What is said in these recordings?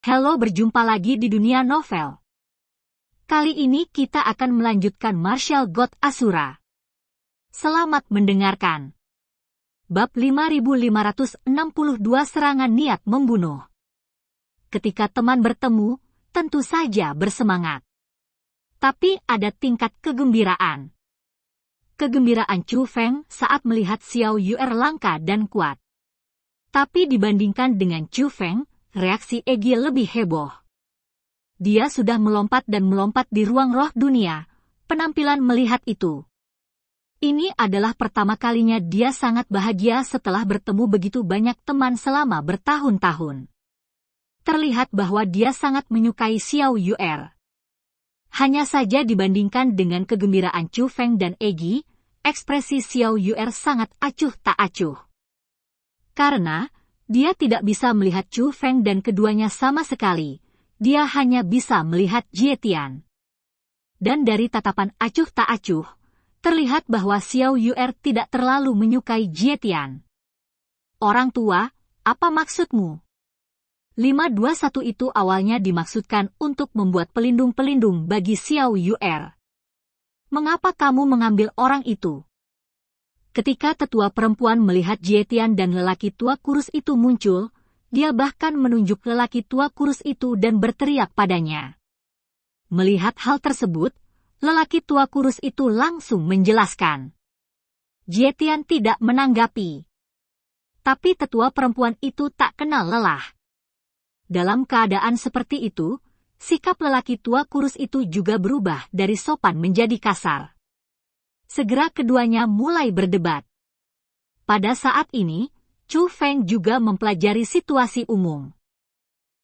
Halo, berjumpa lagi di dunia novel. Kali ini kita akan melanjutkan Martial God Asura. Selamat mendengarkan. Bab 5562 Serangan Niat Membunuh. Ketika teman bertemu, tentu saja bersemangat. Tapi ada tingkat kegembiraan. Kegembiraan Chu Feng saat melihat Xiao Yu'er langka dan kuat. Tapi dibandingkan dengan Chu Feng, reaksi Egi lebih heboh. Dia sudah melompat dan melompat di ruang roh dunia. Penampilan melihat itu. Ini adalah pertama kalinya dia sangat bahagia setelah bertemu begitu banyak teman selama bertahun-tahun. Terlihat bahwa dia sangat menyukai Xiao Yu'er. Hanya saja dibandingkan dengan kegembiraan Chu Feng dan Egi, ekspresi Xiao Yu'er sangat acuh tak acuh. Karena dia tidak bisa melihat Chu Feng dan keduanya sama sekali. Dia hanya bisa melihat Jie Tian. Dan dari tatapan acuh tak acuh, terlihat bahwa Xiao Yu'er tidak terlalu menyukai Jie Tian. Orang tua, apa maksudmu? 521 itu awalnya dimaksudkan untuk membuat pelindung-pelindung bagi Xiao Yu'er. Mengapa kamu mengambil orang itu? Ketika tetua perempuan melihat Jie Tian dan lelaki tua kurus itu muncul, dia bahkan menunjuk lelaki tua kurus itu dan berteriak padanya. Melihat hal tersebut, lelaki tua kurus itu langsung menjelaskan. Jie Tian tidak menanggapi. Tapi tetua perempuan itu tak kenal lelah. Dalam keadaan seperti itu, sikap lelaki tua kurus itu juga berubah dari sopan menjadi kasar. Segera keduanya mulai berdebat. Pada saat ini, Chu Feng juga mempelajari situasi umum.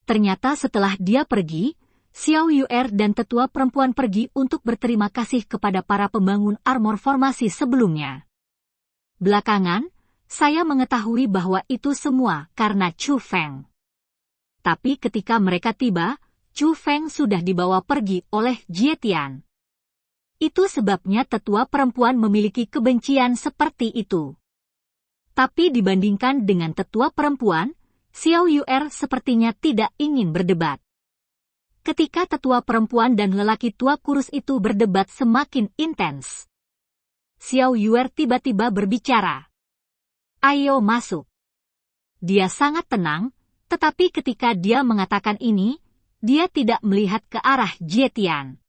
Ternyata setelah dia pergi, Xiao Yu'er dan tetua perempuan pergi untuk berterima kasih kepada para pembangun armor formasi sebelumnya. Belakangan, saya mengetahui bahwa itu semua karena Chu Feng. Tapi ketika mereka tiba, Chu Feng sudah dibawa pergi oleh Jie Tian. Itu sebabnya tetua perempuan memiliki kebencian seperti itu. Tapi dibandingkan dengan tetua perempuan, Xiao Yu'er sepertinya tidak ingin berdebat. Ketika tetua perempuan dan lelaki tua kurus itu berdebat semakin intens, Xiao Yu'er tiba-tiba berbicara. Ayo masuk. Dia sangat tenang, tetapi ketika dia mengatakan ini, dia tidak melihat ke arah Jie Tian.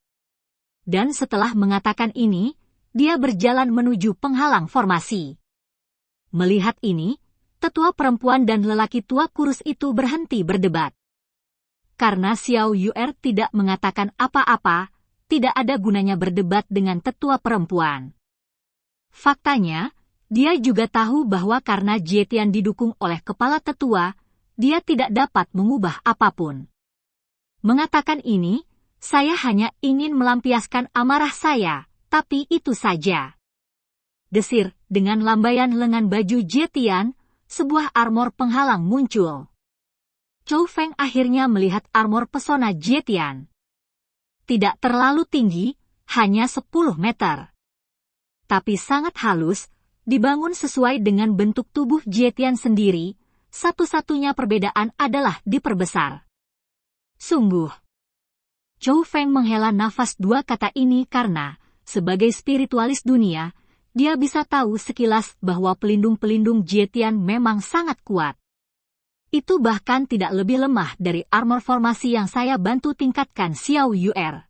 Dan setelah mengatakan ini, dia berjalan menuju penghalang formasi. Melihat ini, tetua perempuan dan lelaki tua kurus itu berhenti berdebat. Karena Xiao Yu'er tidak mengatakan apa-apa, tidak ada gunanya berdebat dengan tetua perempuan. Faktanya, dia juga tahu bahwa karena Jie Tian didukung oleh kepala tetua, dia tidak dapat mengubah apapun. Mengatakan ini, saya hanya ingin melampiaskan amarah saya, tapi itu saja. Desir, dengan lambaian lengan baju Jie Tian, sebuah armor penghalang muncul. Chu Feng akhirnya melihat armor pesona Jie Tian. Tidak terlalu tinggi, hanya 10 meter. Tapi sangat halus, dibangun sesuai dengan bentuk tubuh Jie Tian sendiri, satu-satunya perbedaan adalah diperbesar. Sungguh. Chu Feng menghela nafas dua kata ini karena, sebagai spiritualis dunia, dia bisa tahu sekilas bahwa pelindung-pelindung Jie Tian memang sangat kuat. Itu bahkan tidak lebih lemah dari armor formasi yang saya bantu tingkatkan Xiao Yu'er.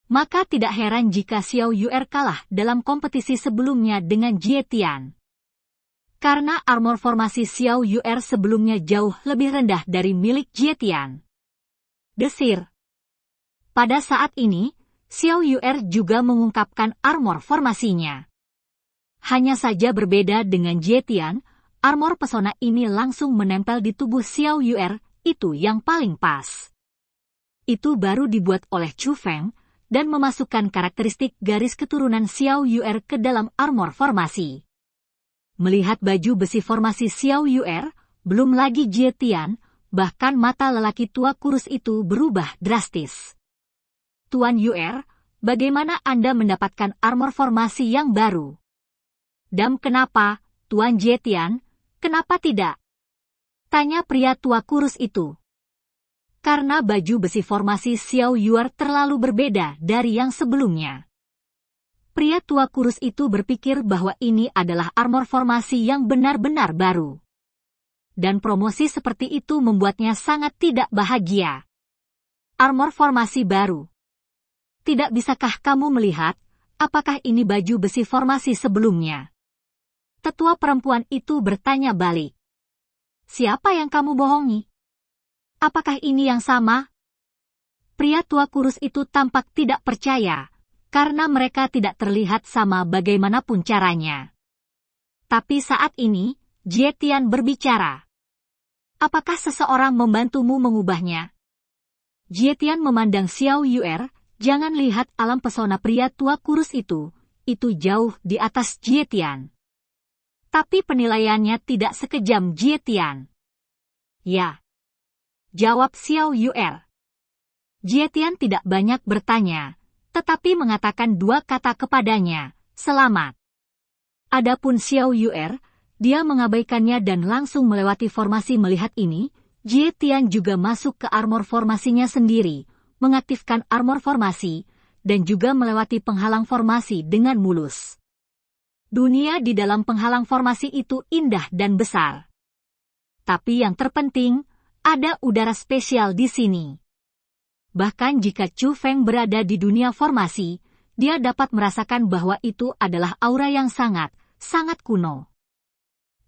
Maka tidak heran jika Xiao Yu'er kalah dalam kompetisi sebelumnya dengan Jie Tian. Karena armor formasi Xiao Yu'er sebelumnya jauh lebih rendah dari milik Jie Tian. Desir. Pada saat ini, Xiao Yu'er juga mengungkapkan armor formasinya. Hanya saja berbeda dengan Jie Tian, armor pesona ini langsung menempel di tubuh Xiao Yu'er, itu yang paling pas. Itu baru dibuat oleh Chu Feng, dan memasukkan karakteristik garis keturunan Xiao Yu'er ke dalam armor formasi. Melihat baju besi formasi Xiao Yu'er, belum lagi Jie Tian, bahkan mata lelaki tua kurus itu berubah drastis. Tuan Yu'er, bagaimana Anda mendapatkan armor formasi yang baru? Dan kenapa, Tuan Jie Tian, kenapa tidak? Tanya pria tua kurus itu. karena baju besi formasi Xiao Yuer terlalu berbeda dari yang sebelumnya. Pria tua kurus itu berpikir bahwa ini adalah armor formasi yang benar-benar baru. Dan promosi seperti itu membuatnya sangat tidak bahagia. Armor formasi baru. Tidak bisakah kamu melihat, apakah ini baju besi formasi sebelumnya? Tetua perempuan itu bertanya balik. Siapa yang kamu bohongi? Apakah ini yang sama? Pria tua kurus itu tampak tidak percaya, karena mereka tidak terlihat sama bagaimanapun caranya. Tapi saat ini, Jie Tian berbicara. Apakah seseorang membantumu mengubahnya? Jie Tian memandang Xiao Yuer, jangan lihat alam pesona pria tua kurus itu jauh di atas Jie Tian. Tapi penilaiannya tidak sekejam Jie Tian. Ya, jawab Xiao Yuer. Jie Tian tidak banyak bertanya, tetapi mengatakan dua kata kepadanya, selamat. Adapun Xiao Yuer, dia mengabaikannya dan langsung melewati formasi melihat ini. Jie Tian juga masuk ke armor formasinya sendiri, mengaktifkan armor formasi, dan juga melewati penghalang formasi dengan mulus. Dunia di dalam penghalang formasi itu indah dan besar. Tapi yang terpenting, ada udara spesial di sini. Bahkan jika Chu Feng berada di dunia formasi, dia dapat merasakan bahwa itu adalah aura yang sangat kuno.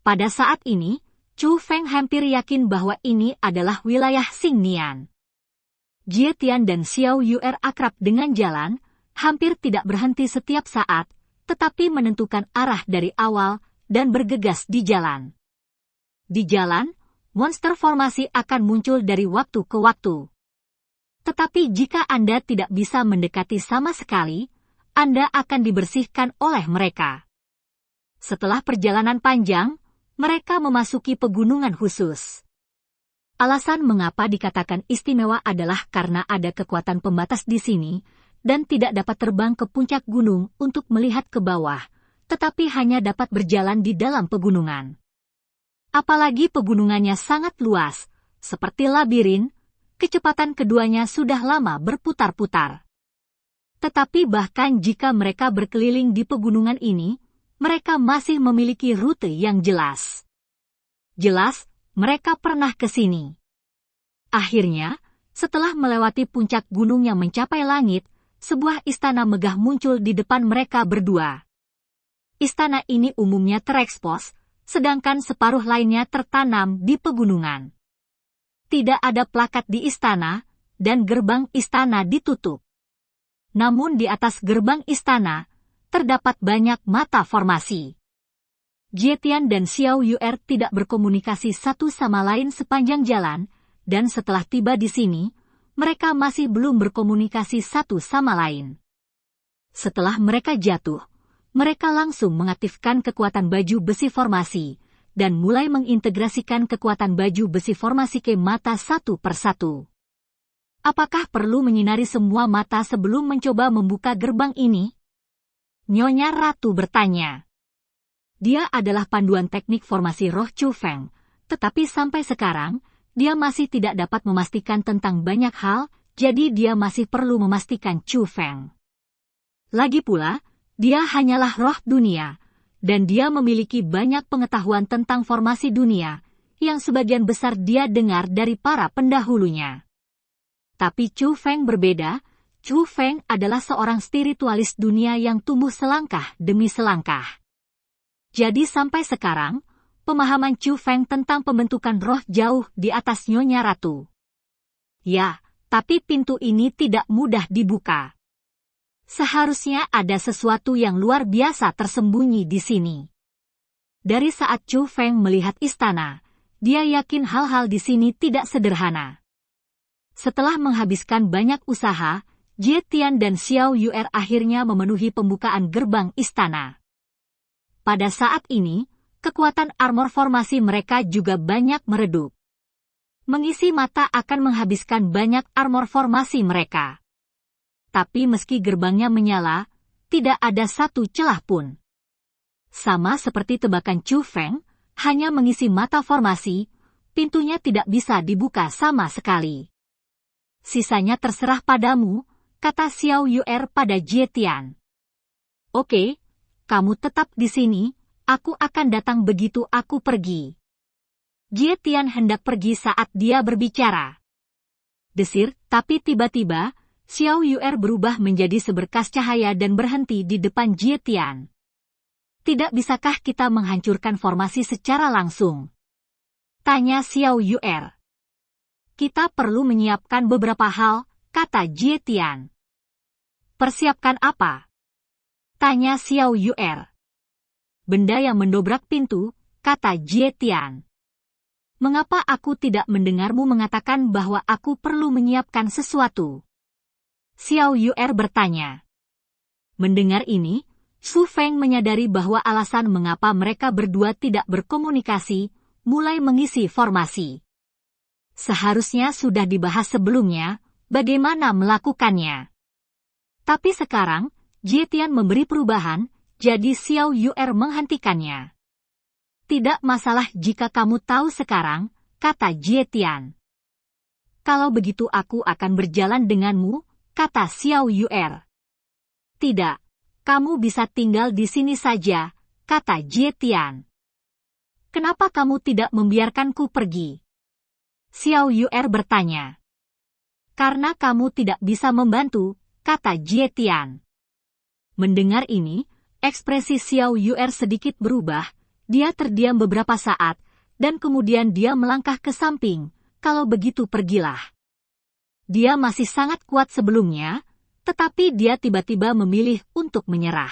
Pada saat ini, Chu Feng hampir yakin bahwa ini adalah wilayah Xingnian. Jie Tian dan Xiao Yuer akrab dengan jalan, hampir tidak berhenti setiap saat, tetapi menentukan arah dari awal dan bergegas di jalan. Di jalan, monster formasi akan muncul dari waktu ke waktu. Tetapi jika Anda tidak bisa mendekati sama sekali, Anda akan dibersihkan oleh mereka. Setelah perjalanan panjang, mereka memasuki pegunungan khusus. Alasan mengapa dikatakan istimewa adalah karena ada kekuatan pembatas di sini, dan tidak dapat terbang ke puncak gunung untuk melihat ke bawah, tetapi hanya dapat berjalan di dalam pegunungan. Apalagi pegunungannya sangat luas, seperti labirin, kecepatan keduanya sudah lama berputar-putar. Tetapi bahkan jika mereka berkeliling di pegunungan ini, mereka masih memiliki rute yang jelas. Jelas, mereka pernah ke sini. Akhirnya, setelah melewati puncak gunung yang mencapai langit, sebuah istana megah muncul di depan mereka berdua. Istana ini umumnya terekspos, sedangkan separuh lainnya tertanam di pegunungan. Tidak ada plakat di istana, dan gerbang istana ditutup. Namun di atas gerbang istana, terdapat banyak mata formasi. Jie Tian dan Xiao Yuer tidak berkomunikasi satu sama lain sepanjang jalan, dan setelah tiba di sini, mereka masih belum berkomunikasi satu sama lain. Setelah mereka jatuh, mereka langsung mengaktifkan kekuatan baju besi formasi, dan mulai mengintegrasikan kekuatan baju besi formasi ke mata satu persatu. Apakah perlu menyinari semua mata sebelum mencoba membuka gerbang ini? Nyonya Ratu bertanya. Dia adalah panduan teknik formasi roh Chu Feng, tetapi sampai sekarang, dia masih tidak dapat memastikan tentang banyak hal, jadi dia masih perlu memastikan Chu Feng. Lagi pula, dia hanyalah roh dunia, dan dia memiliki banyak pengetahuan tentang formasi dunia, yang sebagian besar dia dengar dari para pendahulunya. Tapi Chu Feng berbeda. Chu Feng adalah seorang spiritualis dunia yang tumbuh selangkah demi selangkah. Jadi sampai sekarang, pemahaman Chu Feng tentang pembentukan roh jauh di atas Nyonya Ratu. Ya, tapi pintu ini tidak mudah dibuka. Seharusnya ada sesuatu yang luar biasa tersembunyi di sini. Dari saat Chu Feng melihat istana, dia yakin hal-hal di sini tidak sederhana. Setelah menghabiskan banyak usaha, Jie Tian dan Xiao Yuer akhirnya memenuhi pembukaan gerbang istana. Pada saat ini, kekuatan armor formasi mereka juga banyak meredup. Mengisi mata akan menghabiskan banyak armor formasi mereka. Tapi meski gerbangnya menyala, tidak ada satu celah pun. Sama seperti tebakan Chu Feng, hanya mengisi mata formasi, pintunya tidak bisa dibuka sama sekali. Sisanya terserah padamu, kata Xiao Yu'er pada Jie Tian. Oke, kamu tetap di sini, aku akan datang begitu aku pergi. Jie Tian hendak pergi saat dia berbicara. Desir, tapi tiba-tiba, Xiao Yu'er berubah menjadi seberkas cahaya dan berhenti di depan Jie Tian. Tidak bisakah kita menghancurkan formasi secara langsung? Tanya Xiao Yu'er. Kita perlu menyiapkan beberapa hal, kata Jie Tian. Persiapkan apa? Tanya Xiao Yu'er. Benda yang mendobrak pintu, kata Jie Tian. Mengapa aku tidak mendengarmu mengatakan bahwa aku perlu menyiapkan sesuatu? Xiao Yu'er bertanya. Mendengar ini, Su Feng menyadari bahwa alasan mengapa mereka berdua tidak berkomunikasi, mulai mengisi formasi. Seharusnya sudah dibahas sebelumnya, bagaimana melakukannya. Tapi sekarang, Jie Tian memberi perubahan, jadi Xiao Yu'er menghentikannya. Tidak masalah jika kamu tahu sekarang, kata Jie Tian. Kalau begitu aku akan berjalan denganmu, kata Xiao Yu'er. Tidak. Kamu bisa tinggal di sini saja, kata Jie Tian. Kenapa kamu tidak membiarkanku pergi? Xiao Yu'er bertanya. Karena kamu tidak bisa membantu, kata Jie Tian. Mendengar ini, ekspresi Xiao Yu'er sedikit berubah, dia terdiam beberapa saat, dan kemudian dia melangkah ke samping, kalau begitu pergilah. Dia masih sangat kuat sebelumnya, tetapi dia tiba-tiba memilih untuk menyerah.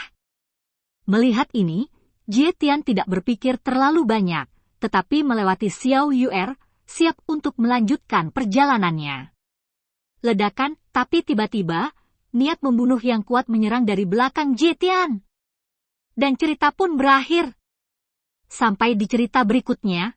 Melihat ini, Jie Tian tidak berpikir terlalu banyak, tetapi melewati Xiao Yu'er, siap untuk melanjutkan perjalanannya. Ledakan, tapi tiba-tiba, niat membunuh yang kuat menyerang dari belakang Jie Tian. Dan cerita pun berakhir. Sampai di cerita berikutnya,